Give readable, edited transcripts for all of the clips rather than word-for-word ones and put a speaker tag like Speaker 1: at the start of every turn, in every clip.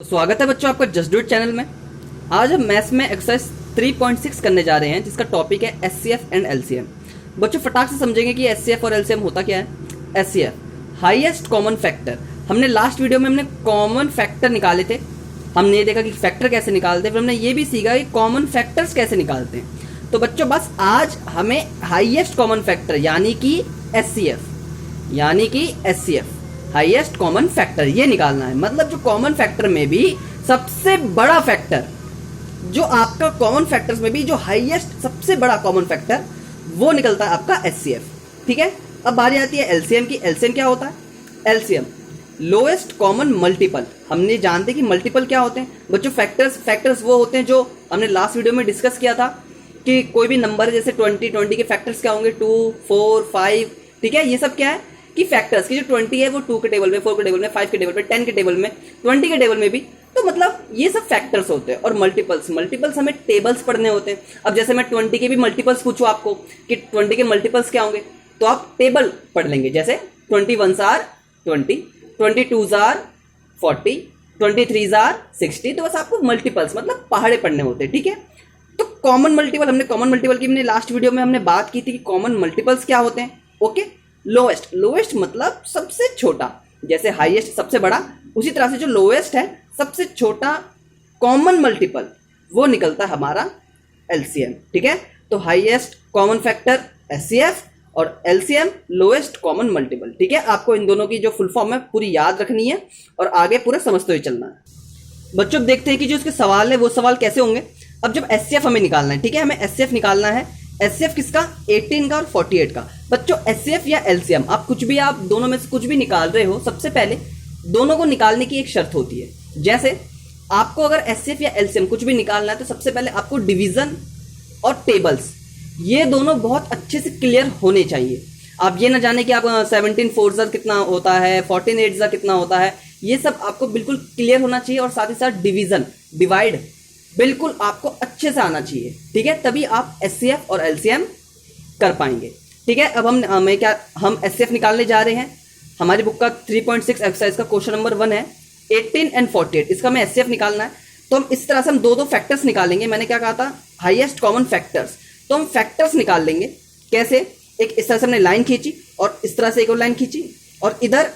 Speaker 1: स्वागत है बच्चों आपका जस्ट डू इट चैनल में। आज हम मैथ्स में एक्सरसाइज 3.6 करने जा रहे हैं जिसका टॉपिक है एचसीएफ एंड एलसीएम। बच्चों फटाक से समझेंगे कि एचसीएफ और एलसीएम होता क्या है। HCF highest common factor. हमने लास्ट वीडियो में कॉमन फैक्टर निकाले थे। हमने ये देखा कि फैक्टर कैसे निकालते हैं, फिर हमने ये भी सीखा कि कॉमन फैक्टर्स कैसे निकालते हैं। तो बच्चों बस आज हमें हाईएस्ट कॉमन फैक्टर यानी कि एचसीएफ हाईएस्ट कॉमन फैक्टर ये निकालना है। मतलब जो कॉमन फैक्टर में भी सबसे बड़ा फैक्टर, जो आपका कॉमन फैक्टर्स में भी जो हाईएस्ट सबसे बड़ा कॉमन फैक्टर वो निकलता है आपका एचसीएफ। ठीक है, अब बारी आती है एलसीएम की। एलसीएम क्या होता है? LCM lowest common multiple. हमने जानते कि मल्टीपल क्या होते हैं बच्चों। फैक्टर्स वो होते हैं जो हमने लास्ट वीडियो में डिस्कस किया था कि कोई भी नंबर जैसे 20 के फैक्टर्स क्या होंगे, 2, 4, 5। ठीक है, ये सब क्या है कि फैक्टर्स की जो 20 है वो 2 के टेबल में, 4 के टेबल में, 5 के टेबल में, 10 के टेबल में, 20 के टेबल में भी। तो मतलब ये सब फैक्टर्स होते हैं। और मल्टीपल्स हमें टेबल्स पढ़ने होते हैं। अब जैसे मैं 20 के भी मल्टीपल्स पूछूं आपको कि 20 के मल्टीपल्स क्या होंगे, तो आप टेबल पढ़ लेंगे। जैसे 21 आर 20, 22 आर 40, 23 आर 60। तो बस आपको मल्टीपल्स मतलब पहाड़े पढ़ने होते हैं। ठीक है, तो कॉमन मल्टीपल की हमने लास्ट वीडियो में हमने बात की थी कि कॉमन मल्टीपल्स क्या होते हैं। ओके, लोएस्ट मतलब सबसे छोटा, जैसे हाईएस्ट सबसे बड़ा, उसी तरह से जो लोएस्ट है सबसे छोटा कॉमन मल्टीपल वो निकलता है हमारा एलसीएम। ठीक है, तो हाईएस्ट कॉमन फैक्टर एचसीएफ और एलसीएम लोएस्ट कॉमन मल्टीपल। ठीक है, आपको इन दोनों की जो फुल फॉर्म है पूरी याद रखनी है और आगे पूरा समझते हुए चलना है। बच्चों देखते हैं कि जो इसके सवाल है वो सवाल कैसे होंगे। अब जब एचसीएफ हमें निकालना है, ठीक है, हमें एचसीएफ निकालना है। एचसीएफ किसका? 18 का और 48 का। बच्चों एचसीएफ या एलसीएम आप दोनों में से कुछ भी निकाल रहे हो, सबसे पहले दोनों को निकालने की एक शर्त होती है। जैसे आपको अगर एचसीएफ या एलसीएम कुछ भी निकालना है तो सबसे पहले आपको डिवीजन और टेबल्स ये दोनों बहुत अच्छे से क्लियर होने चाहिए। आप ये ना जाने कि आप 17 4 कितना होता है, 14 8 कितना होता है, ये सब आपको बिल्कुल क्लियर होना चाहिए। और साथ ही साथ डिवाइड बिल्कुल आपको अच्छे से आना चाहिए। ठीक है, तभी आप एचसीएफ और एलसीएम कर पाएंगे। ठीक है, अब हम एचसीएफ निकालने जा रहे हैं। हमारी बुक का 3.6 एक्सरसाइज का क्वेश्चन नंबर 1 है 18 एंड 48। इसका हमें एचसीएफ निकालना है। तो हम इस तरह से हम दो फैक्टर्स निकालेंगे। मैंने क्या कहा था? Highest common factors. तो हम फैक्टर्स निकाल लेंगे। कैसे? एक इस तरह से हमने लाइन खींची और इस तरह से एक और लाइन खींची और इधर।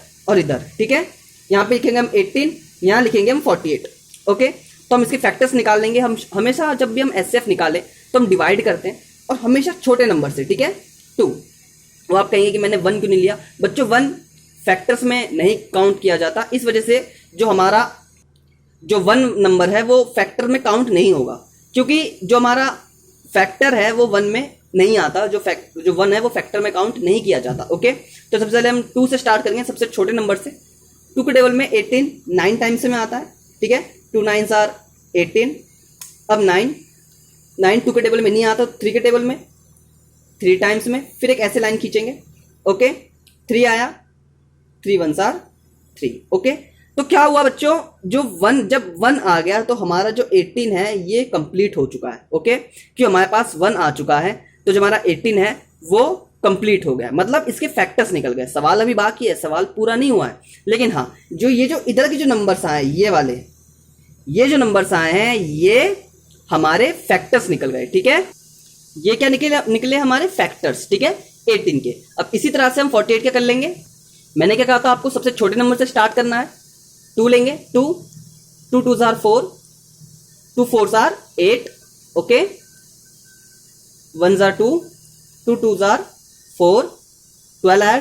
Speaker 1: ठीक है, यहाँ पे लिखेंगे हम 18, यहाँ लिखेंगे हम 48। ओके, तो हम इसके फैक्टर्स निकाल लेंगे। हम हमेशा जब भी हम एचसीएफ निकालें तो हम डिवाइड करते हैं और हमेशा छोटे नंबर से। ठीक है, 2। वो आप कहेंगे कि मैंने 1 क्यों नहीं लिया? बच्चों 1 फैक्टर्स में नहीं काउंट किया जाता, इस वजह से जो हमारा जो 1 नंबर है वो फैक्टर में काउंट नहीं होगा, क्योंकि जो हमारा फैक्टर है वो 1 में नहीं आता। जो 1 है वो फैक्टर में काउंट नहीं किया जाता। ओके, तो सबसे पहले हम 2 से स्टार्ट करेंगे, सबसे छोटे नंबर से। 2 के टेबल में 18 9 टाइम्स में आता है। ठीक है, 2 9s आर 18। अब 9 2 के टेबल में नहीं आता, 3 के टेबल में 3 टाइम्स में। फिर एक ऐसे लाइन खींचेंगे। ओके, 3 आया, 3 1s आर 3। ओके, तो क्या हुआ बच्चों, जब 1 आ गया तो हमारा जो 18 है ये कंप्लीट हो चुका है। ओके, क्यों? हमारे पास 1 आ चुका है तो जो हमारा 18 है वो कंप्लीट हो गया, मतलब इसके फैक्टर्स निकल गए। सवाल अभी बाकी है, सवाल पूरा नहीं हुआ है। लेकिन हाँ, जो इधर के जो नंबर्स आए, ये जो नंबर्स आए हैं ये हमारे फैक्टर्स निकल गए। ठीक है, ये क्या निकले हमारे फैक्टर्स। ठीक है, 18 के। अब इसी तरह से हम 48 क्या कर लेंगे? मैंने क्या कहा था आपको? सबसे छोटे नंबर से स्टार्ट करना है। 2 लेंगे, 2 2s are 4, 2 4s are 8। Okay, 1s are 2, 2 2s are 4, 12 है।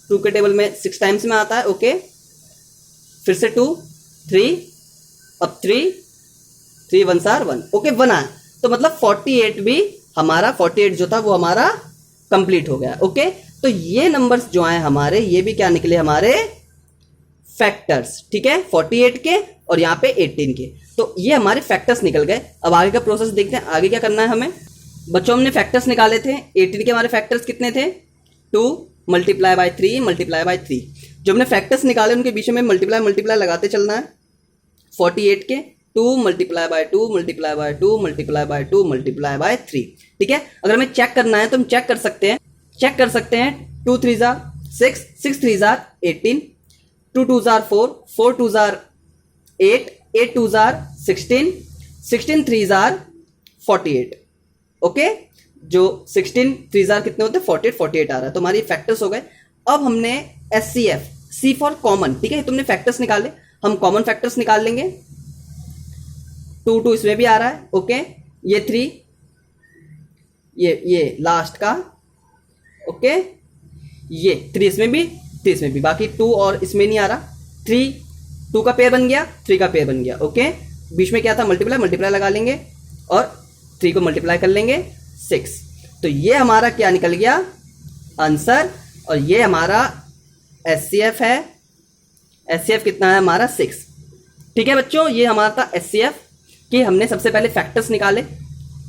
Speaker 1: 2 के टेबल में 6 टाइम्स में आता है। ओके, फिर से 2 3, अब 3 1s आर 1। ओके, 1 आया तो मतलब 48 भी हमारा 48 जो था वो हमारा कंप्लीट हो गया। ओके, तो ये नंबर्स जो आए हमारे ये भी क्या निकले? हमारे फैक्टर्स। ठीक है, 48 के और यहाँ पे 18 के। तो ये हमारे फैक्टर्स निकल गए। अब आगे का प्रोसेस देखते हैं, आगे क्या करना है हमें। बच्चों हमने फैक्टर्स निकाले थे। 18 के हमारे फैक्टर्स कितने थे? 2 मल्टीप्लाई बाय 3। जो हमने फैक्टर्स निकाले उनके बीच में मल्टीप्लाई लगाते चलना है। 48 के 2 multiply by 2 multiply by 2 multiply by 2 multiply by 3। ठीक है, अगर हमें चेक करना है तो हम चेक कर सकते हैं 2 3s are 6, 6 3s are 18, 2 2s are 4, 4 2s are 8, 8 2 are 16, 16 3 are 48। Okay, जो 16 3 जार कितने होते हैं 48, 48 आ रहा है। तो हमारी फैक्टर्स हो गए। अब हमने SCF, C फॉर कॉमन, ठीक है, तुमने फैक्टर्स निकाले, हम कॉमन फैक्टर्स निकाल लेंगे। 2 2 इसमें भी आ रहा है। ओके, ये 3, ये लास्ट का, ओके, ये 3 इसमें भी, 3 इसमें भी, बाकी 2 और इसमें नहीं आ रहा। 3 2 का पेयर बन गया, 3 का पेयर बन गया। ओके, बीच में क्या था मल्टीप्लाई, मल्टीप्लाई लगा लेंगे और 3 को मल्टीप्लाई कर लेंगे 6। तो ये हमारा क्या निकल गया आंसर, और ये हमारा SCF है। SCF कितना है हमारा 6। ठीक है बच्चों, ये हमारा था SCF कि हमने सबसे पहले फैक्टर्स निकाले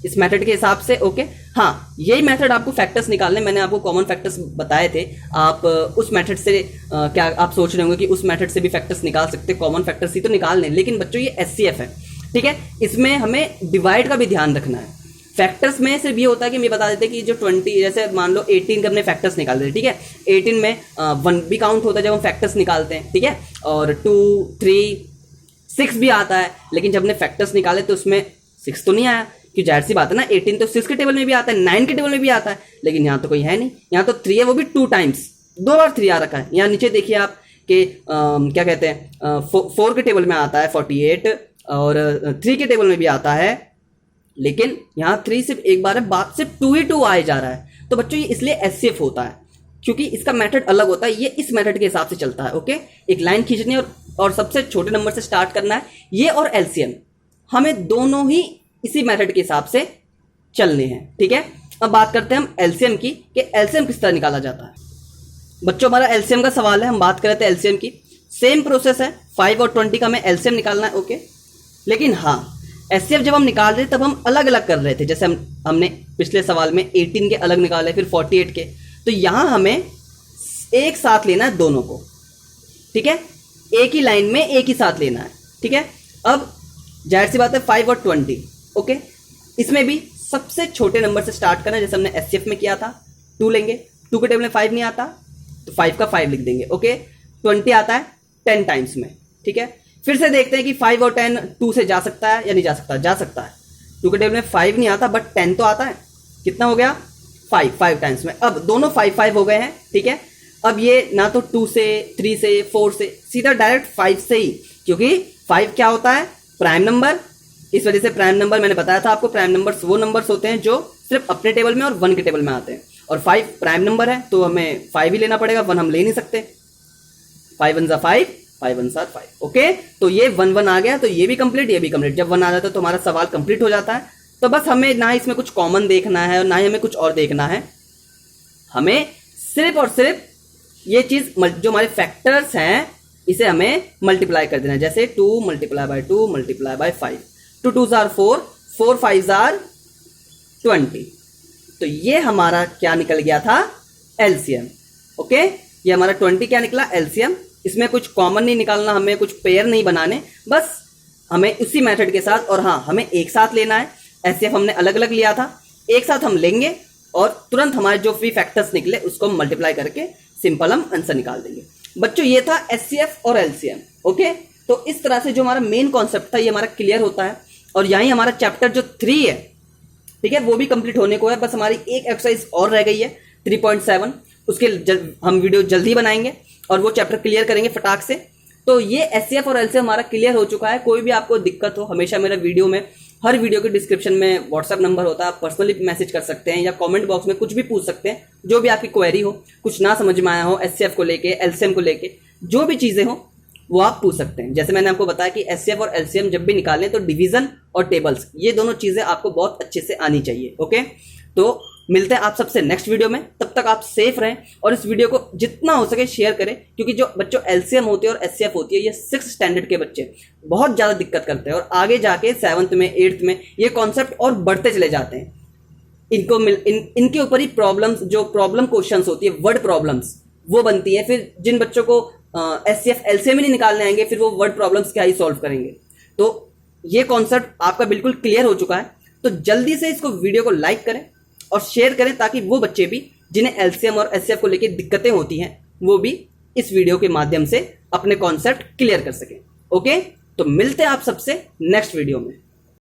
Speaker 1: इस मेथड के हिसाब से। ओके, हाँ, यही मेथड आपको फैक्टर्स निकालने, मैंने आपको कॉमन फैक्टर्स बताए थे। आप उस मेथड से क्या आप सोच रहे होंगे कि उस मेथड से भी फैक्टर्स निकाल सकते, कॉमन फैक्टर्स ही तो निकालने, लेकिन बच्चों ये SCF है। ठीक है, इसमें हमें डिवाइड का भी ध्यान रखना है। फैक्टर्स में सिर्फ ये होता है कि मैं बता देते कि जो 20, जैसे मान लो 18 के अपने फैक्टर्स निकाल देते, ठीक है, 18 में 1 भी काउंट होता है जब हम फैक्टर्स निकालते हैं, ठीक है, और 2 3 6 भी आता है, लेकिन जब हमने फैक्टर्स निकाले तो उसमें 6 तो नहीं आया, कि जाहिर सी बात है ना, 18 तो 6 के टेबल में भी आता है, 9 के टेबल में भी आता है, लेकिन यहाँ तो कोई है नहीं, यहाँ तो 3 है, वो भी 2 टाइम्स, 2 बार 3 आ रखा है। यहाँ नीचे देखिए आप कि क्या कहते हैं 4 के टेबल में आता है 48, और 3 के टेबल में भी आता है, लेकिन यहाँ 3 सिर्फ एक बार है, बात सिर्फ 2 ही 2 आए जा रहा है। तो बच्चों ये इसलिए SCF होता है, क्योंकि इसका मेथड अलग होता है, ये इस मेथड के हिसाब से चलता है। ओके, एक लाइन खींचनी और सबसे छोटे नंबर से स्टार्ट करना है, ये और LCM हमें दोनों ही इसी मेथड के हिसाब से चलने हैं। ठीक है, अब बात करते हैं हम LCM की, कि LCM किस तरह निकाला जाता है। बच्चों हमारा LCM का सवाल है, हम बात कर रहे थे LCM की। सेम प्रोसेस है, 5 और 20 का हमें LCM निकालना है। ओके, लेकिन हाँ, SCF जब हम निकाल रहे तब हम अलग अलग कर रहे थे, जैसे हमने पिछले सवाल में 18 के अलग निकाले, फिर 48 के। तो यहां हमें एक साथ लेना है दोनों को, ठीक है, एक ही लाइन में एक ही साथ लेना है। ठीक है, अब जाहिर सी बात है 5 और 20, ओके, इसमें भी सबसे छोटे नंबर से स्टार्ट करना है, जैसे हमने SCF में किया था। 2 लेंगे, 2 के टेबल में 5 नहीं आता तो 5 का 5 लिख देंगे। ओके, 20 आता है 10 टाइम्स में। ठीक है, फिर से देखते हैं कि 5 और 10 2 से जा सकता है या नहीं जा सकता। जा सकता है, 2 के टेबल में 5 नहीं आता, बट 10 तो आता है। कितना हो गया 5 टाइम्स में। अब दोनों 5 हो गए हैं। ठीक है, अब ये ना तो 2 से 3 से 4 से, सीधा डायरेक्ट 5 से ही, क्योंकि 5 क्या होता है प्राइम नंबर। इस वजह से प्राइम नंबर मैंने बताया था आपको, प्राइम नंबर्स वो नंबर्स होते हैं जो सिर्फ अपने टेबल में और 1 के टेबल में आते हैं, और 5 प्राइम नंबर है तो हमें 5 ही लेना पड़ेगा, 1 हम ले नहीं सकते। 5 1 5, 5 1 5। ओके, तो ये 1 1 आ गया, तो ये भी कंप्लीट, ये भी कंप्लीट। जब 1 आ जाता है तो हमारा सवाल कंप्लीट हो जाता है। तो बस हमें ना इसमें कुछ कॉमन देखना है और ना ही हमें कुछ और देखना है, हमें सिर्फ और सिर्फ ये चीज जो हमारे फैक्टर्स हैं इसे हमें मल्टीप्लाई कर देना है। जैसे 2 multiply by 2 multiply by 5, 2 2 jar 4, 4 5 jar 20। तो ये हमारा क्या निकल गया था LCM। ओके, ये हमारा 20 क्या निकला LCM। इसमें कुछ कॉमन नहीं निकालना, हमें कुछ पेयर नहीं बनाने, बस हमें उसी मेथड के साथ, और हाँ हमें एक साथ लेना है। SCF हमने अलग अलग लिया था, एक साथ हम लेंगे और तुरंत हमारे जो फ्री फैक्टर्स निकले उसको हम मल्टीप्लाई करके सिंपल हम आंसर निकाल देंगे। बच्चों ये था SCF और LCM। ओके, तो इस तरह से जो हमारा मेन कॉन्सेप्ट था ये हमारा क्लियर होता है, और यहीं हमारा चैप्टर जो 3 है, ठीक है, वो भी कंप्लीट होने को है। बस हमारी एक एक्सरसाइज और रह गई है 3.7, उसके हम वीडियो जल्दी बनाएंगे और वो चैप्टर क्लियर करेंगे फटाक से। तो ये SCF और LCM हमारा क्लियर हो चुका है। कोई भी आपको दिक्कत हो, हमेशा मेरा वीडियो में, हर वीडियो के डिस्क्रिप्शन में व्हाट्सएप नंबर होता है, आप पर्सनली मैसेज कर सकते हैं या कमेंट बॉक्स में कुछ भी पूछ सकते हैं, जो भी आपकी क्वेरी हो, कुछ ना समझ में आया हो SCF को लेके, LCM को लेके, जो भी चीजें हो वो आप पूछ सकते हैं। जैसे मैंने आपको बताया कि SCF और LCM जब भी निकालें तो डिवीजन और टेबल्स, ये दोनों चीजें आपको बहुत अच्छे से आनी चाहिए। ओके, तो मिलते हैं आप सबसे नेक्स्ट वीडियो में, तब तक आप सेफ रहें और इस वीडियो को जितना हो सके शेयर करें, क्योंकि जो बच्चों LCM होती है और SCF होती है, ये 6th स्टैंडर्ड के बच्चे बहुत ज्यादा दिक्कत करते हैं, और आगे जाके 7th में 8th में ये कॉन्सेप्ट और बढ़ते चले जाते हैं। इनको इनके ऊपर ही प्रॉब्लम्स, जो प्रॉब्लम क्वेश्चंस होती है, वर्ड प्रॉब्लम्स, वो बनती है। फिर जिन बच्चों को SCF LCM ही नहीं निकालने आएंगे, फिर वो वर्ड प्रॉब्लम्स क्या ही सॉल्व करेंगे। तो ये कॉन्सेप्ट आपका बिल्कुल क्लियर हो चुका है। तो जल्दी से इसको वीडियो को लाइक करें और शेयर करें, ताकि वो बच्चे भी जिन्हें LCM और SCF को लेकर दिक्कतें होती हैं, वो भी इस वीडियो के माध्यम से अपने कॉन्सेप्ट क्लियर कर सकें। ओके, तो मिलते हैं आप सबसे नेक्स्ट वीडियो में।